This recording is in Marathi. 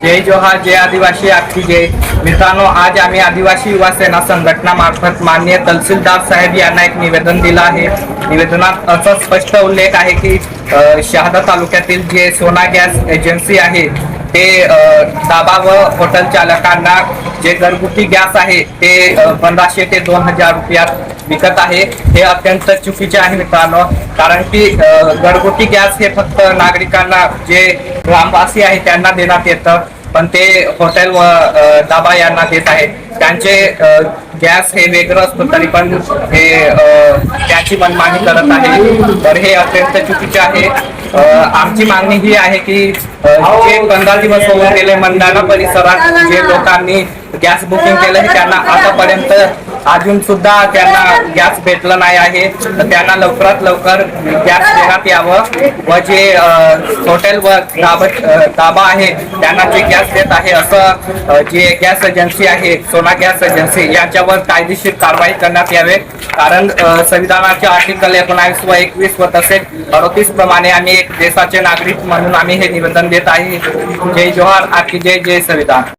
जय जोहार, जय आदिवासी, आपकी जय. मित्रांनो, आज आम्ही आदिवासी युवा सेना संघटना मार्फत माननीय तहसीलदार साहेब यांना एक निवेदन दिलं आहे. निवेदनात असा स्पष्ट उल्लेख आहे की शहादा तालुक्यातील जे सोना गॅस एजन्सी आहे ते डाबा व हॉटेल चालकांना जे घरगुती गॅस आहे ते 1500 ते 2000 रुपयात विकत आहे. हे अत्यंत चुकीचे आहे मित्रांनो, कारण की घरगुती गॅस हे फक्त नागरिकांना जे ग्रामवासी आहे त्यांना देण्यात येतं, पण ते हॉटेल व डाबा यांना देत आहे. त्यांचे गॅस हे वेगळं असतं तरी पण हे त्याची मनमानी करत आहे, तर हे अत्यंत चुकीचे आहे. आमची मागणी ही आहे की जे 15 दिवस होऊन गेले मंदाना परिसरात जे लोकांनी गॅस बुकिंग केलं त्यांना आतापर्यंत अजून सुद्धा त्यांना गॅस भेटलं नाही आहे, तर त्यांना लवकरात लवकर गॅस देण्यात यावं व जे हॉटेल व डाबा आहे त्यांना जे गॅस देत आहे असं जे गॅस एजन्सी आहे सोना गॅस एजन्सी याच्यावर कायदेशीर कारवाई करण्यात यावे. कारण संविधानाचे आर्टिकल 19 व 21 व तसेच 38 प्रमाणे आम्ही एक देशाचे नागरिक म्हणून आम्ही हे निवेदन देत आहे. जय जोहार, आपकी जय, जय संविधान.